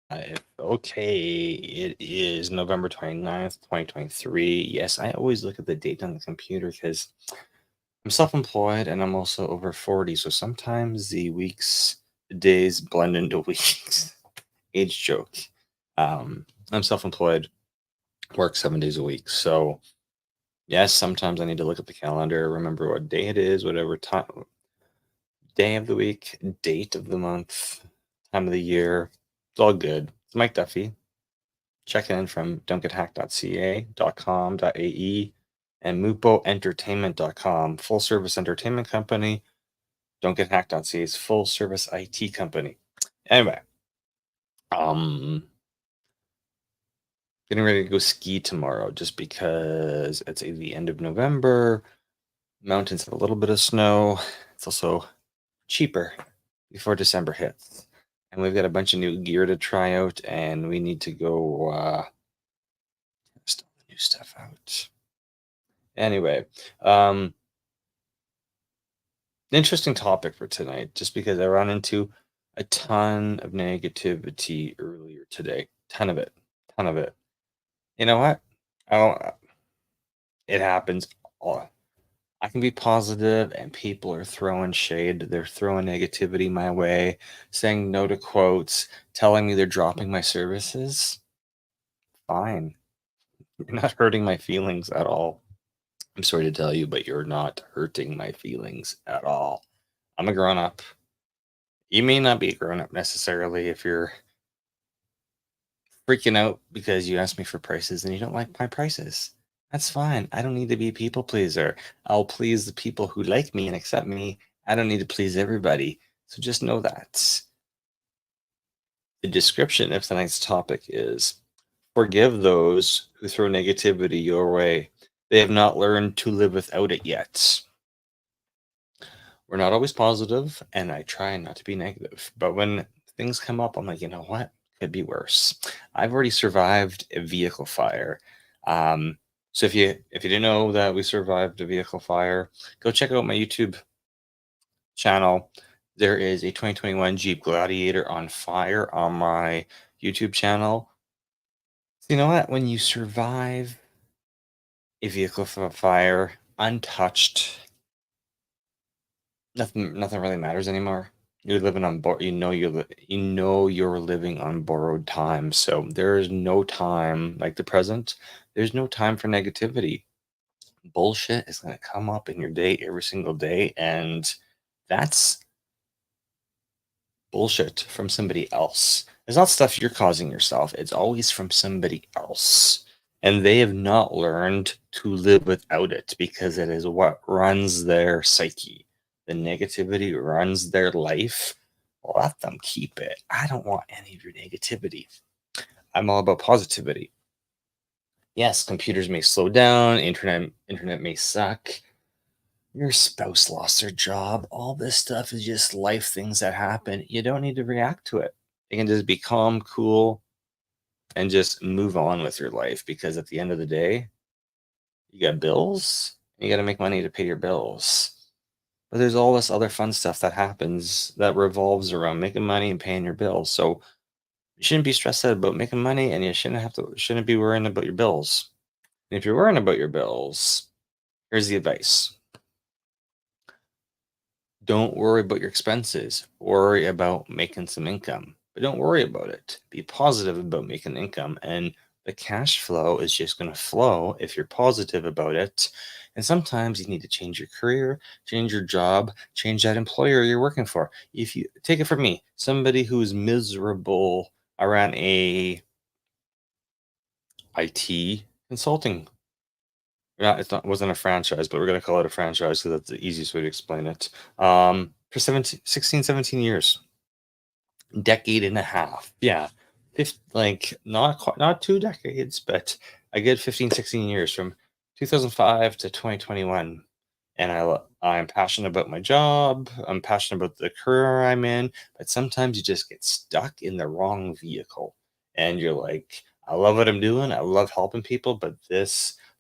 Okay, it is November 29th, 2023. Yes, I always look at the date on the computer because I'm self-employed and I'm also over 40, so sometimes the days blend into weeks. Age joke. I'm self-employed, work 7 days a week, so yes, sometimes I need to look at the calendar, remember what day it is, whatever time, day of the week, date of the month, time of the year. It's all good. It's Mike Duffy. Check in from don'tgethacked.ca.com.ae and mupoentertainment.com, full service entertainment company. Don'tgethacked.ca's full service IT company. Anyway, getting ready to go ski tomorrow just because it's the end of November. Mountains have a little bit of snow. It's also cheaper before December hits. And we've got a bunch of new gear to try out, and we need to go test all the new stuff out. Anyway, interesting topic for tonight, just because I ran into a ton of negativity earlier today. Ton of it. Ton of it. You know what? I don't, it happens. I can be positive and people are throwing shade. They're throwing negativity my way, saying no to quotes, telling me they're dropping my services. Fine. You're not hurting my feelings at all. I'm sorry to tell you, but you're not hurting my feelings at all. I'm a grown up. You may not be a grown up necessarily if you're freaking out because you asked me for prices and you don't like my prices. That's fine. I don't need to be a people pleaser. I'll please the people who like me and accept me. I don't need to please everybody. So just know that. The description of tonight's topic is forgive those who throw negativity your way. They have not learned to live without it yet. We're not always positive, and I try not to be negative. But when things come up, I'm like, you know what? Could be worse. I've already survived a vehicle fire. So if you didn't know that we survived a vehicle fire, go check out my YouTube channel. There is a 2021 Jeep Gladiator on fire on my YouTube channel. So you know what? When you survive a vehicle fire untouched, nothing really matters anymore. You're living on you know you're living on borrowed time. So there is no time like the present. There's no time for negativity. Bullshit is going to come up in your day every single day, and that's bullshit from somebody else. It's not stuff you're causing yourself. It's always from somebody else. And they have not learned to live without it because it is what runs their psyche. The negativity runs their life. Let them keep it. I don't want any of your negativity. I'm all about positivity. Yes, computers may slow down, internet may suck. Your spouse lost their job. All this stuff is just life things that happen. You don't need to react to it. You can just be calm, cool, and just move on with your life because at the end of the day, you got bills, and you got to make money to pay your bills. But there's all this other fun stuff that happens that revolves around making money and paying your bills. So you shouldn't be stressed out about making money, and you shouldn't be worrying about your bills. And if you're worrying about your bills, here's the advice. Don't worry about your expenses. Worry about making some income, but don't worry about it. Be positive about making income, and the cash flow is just going to flow if you're positive about it. And sometimes you need to change your career, change your job, change that employer you're working for. If you take it from me, somebody who's miserable around a IT consulting. Yeah, it wasn't a franchise, but we're going to call it a franchise because that's the easiest way to explain it. For 16, 17 years, decade and a half. Yeah. Like not 2 decades, but a good 15, 16 years from 2005 to 2021. And I'm passionate about my job. I'm passionate about the career I'm in, but sometimes you just get stuck in the wrong vehicle. And you're like, I love what I'm doing. I love helping people, but the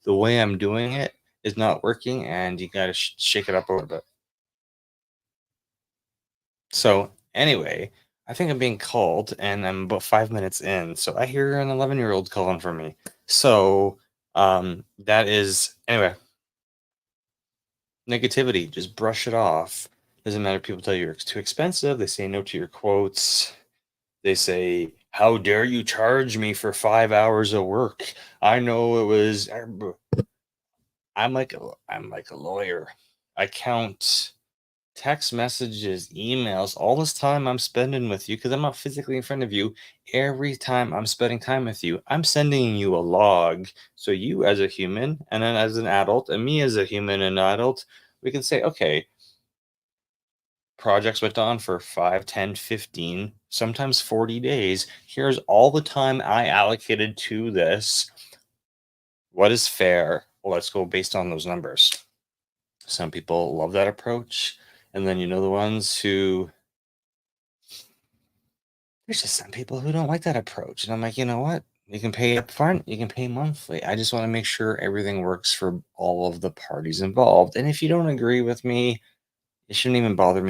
way I'm doing it is not working, and you got to shake it up a little bit. So, anyway, I think I'm being called, and I'm about 5 minutes in. So I hear an 11-year-old calling for me. So that is anyway. Negativity, just brush it off. Doesn't matter if people tell you it's too expensive. They say no to your quotes. They say, "How dare you charge me for 5 hours of work? I know it was." I'm like a lawyer. I count text messages, emails, all this time I'm spending with you because I'm not physically in front of you. Every time I'm spending time with you, I'm sending you a log. So you as a human, and then as an adult, and me as a human and adult, we can say, okay, projects went on for 5, 10, 15, sometimes 40 days. Here's all the time I allocated to this. What is fair? Well, let's go based on those numbers. Some people love that approach. And then the ones who there's just some people who don't like that approach. And I'm like, you know what? You can pay up front, you can pay monthly. I just want to make sure everything works for all of the parties involved. And if you don't agree with me, it shouldn't even bother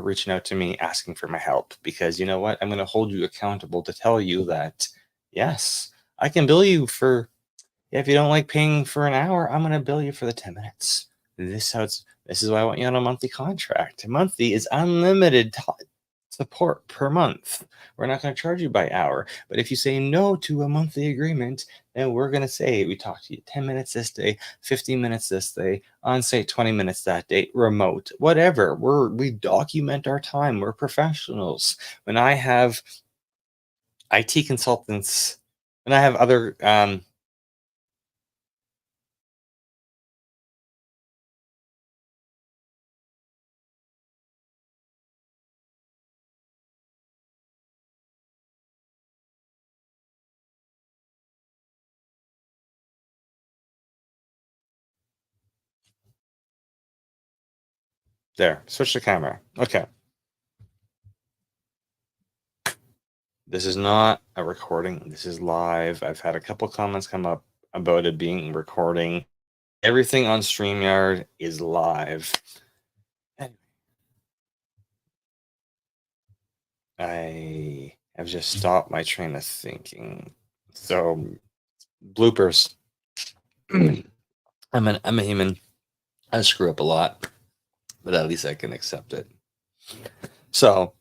reaching out to me asking for my help, because you know what? I'm going to hold you accountable to tell you that yes, I can bill you for, if you don't like paying for an hour, I'm going to bill you for the 10 minutes. This is why I want you on a monthly contract. Monthly is unlimited support per month. We're not going to charge you by hour. But if you say no to a monthly agreement, then we're going to say we talked to you 10 minutes this day, 15 minutes this day, on site 20 minutes that day, remote, whatever. We document our time. We're professionals. When I have IT consultants, when I have other there, switch the camera. Okay. This is not a recording. This is live. I've had a couple comments come up about it being recording. Everything on StreamYard is live. I have just stopped my train of thinking. So bloopers. I'm a human. I screw up a lot, but at least I can accept it. So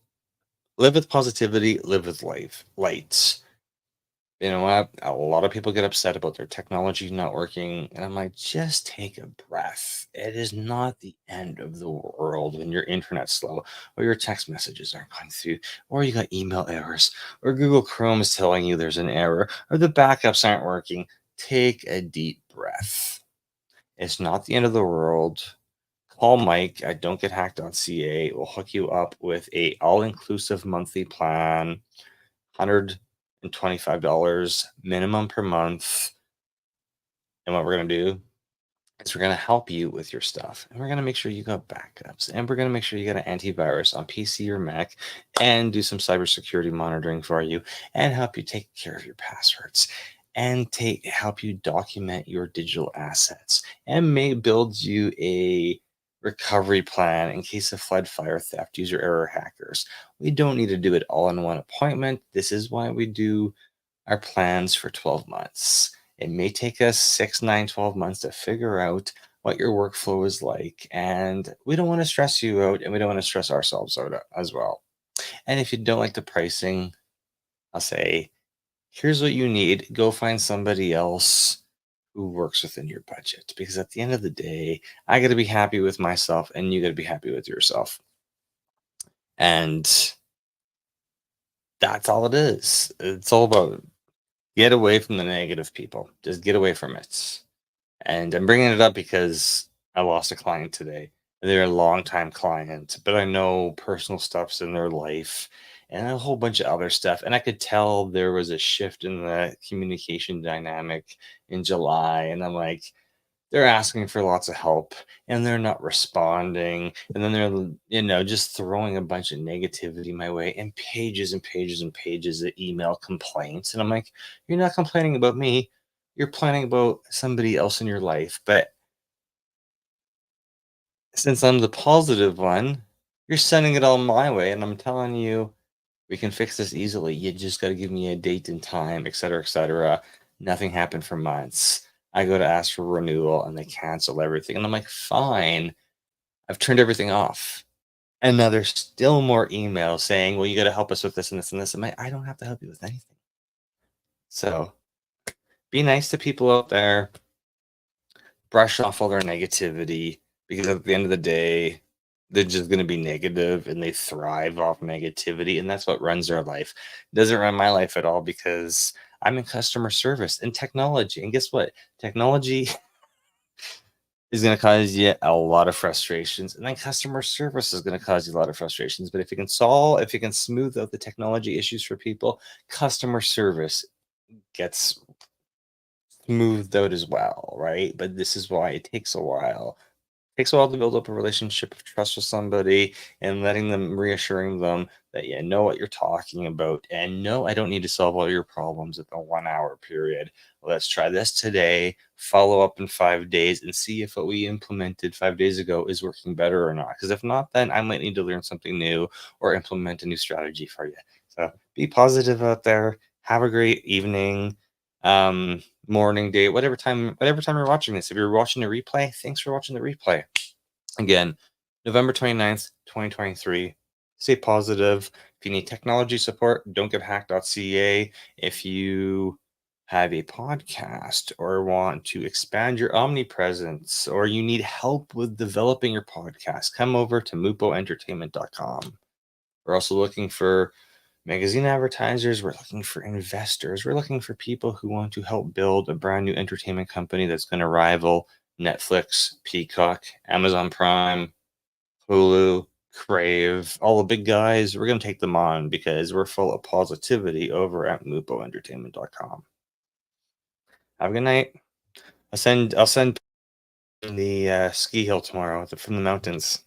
live with positivity, live with lights. You know what? A lot of people get upset about their technology not working. And I'm like, just take a breath. It is not the end of the world when your internet's slow, or your text messages aren't going through, or you got email errors, or Google Chrome is telling you there's an error, or the backups aren't working. Take a deep breath. It's not the end of the world. Call Mike at don'tgethacked.ca. We'll hook you up with a all-inclusive monthly plan. $125 minimum per month. And what we're going to do is we're going to help you with your stuff. And we're going to make sure you got backups. And we're going to make sure you got an antivirus on PC or Mac, and do some cybersecurity monitoring for you, and help you take care of your passwords, and help you document your digital assets, and may build you a recovery plan in case of flood, fire, theft, user error, hackers. We don't need to do it all in one appointment. This is why we do our plans for 12 months. It may take us 6, 9, 12 months to figure out what your workflow is like. And we don't want to stress you out, and we don't want to stress ourselves out as well. And if you don't like the pricing, I'll say, here's what you need. Go find somebody else who works within your budget. Because at the end of the day, I got to be happy with myself, and you got to be happy with yourself. And that's all it is. It's all about get away from the negative people. Just get away from it. And I'm bringing it up because I lost a client today. They're a longtime client, but I know personal stuff's in their life and a whole bunch of other stuff. And I could tell there was a shift in the communication dynamic in July. And I'm like, they're asking for lots of help and they're not responding. And then they're, just throwing a bunch of negativity my way, and pages and pages and pages of email complaints. And I'm like, you're not complaining about me. You're complaining about somebody else in your life. But since I'm the positive one, You're sending it all my way, and I'm telling you, we can fix this easily. You just got to give me a date and time, et cetera, et cetera. Nothing happened for months. I go to ask for renewal and they cancel everything. And I'm like, fine, I've turned everything off. And now there's still more emails saying, well, you got to help us with this and this and this. I'm like, I don't have to help you with anything. So be nice to people out there, brush off all their negativity, because at the end of the day, they're just going to be negative and they thrive off negativity. And that's what runs their life. It doesn't run my life at all because I'm in customer service and technology. And guess what? Technology is going to cause you a lot of frustrations. And then customer service is going to cause you a lot of frustrations. But if you can smooth out the technology issues for people, customer service gets smoothed out as well, right? But this is why it takes a while. It takes a while to build up a relationship of trust with somebody and reassuring them that you know what you're talking about. And no, I don't need to solve all your problems at the 1 hour period. Let's try this today, follow up in 5 days, and see if what we implemented 5 days ago is working better or not. Because if not, then I might need to learn something new or implement a new strategy for you. So be positive out there. Have a great evening, morning, day, whatever time you're watching this. If you're watching the replay, thanks for watching the replay. Again, November 29th, 2023. Stay positive. If you need technology support, don'tgethacked.ca. If you have a podcast or want to expand your omnipresence or you need help with developing your podcast, come over to mupoentertainment.com. We're also looking for magazine advertisers. We're looking for investors. We're looking for people who want to help build a brand new entertainment company that's going to rival Netflix, Peacock, Amazon Prime, Hulu, Crave, all the big guys. We're going to take them on because we're full of positivity over at mupoentertainment.com. Have a good night. I'll send the ski hill tomorrow from the mountains.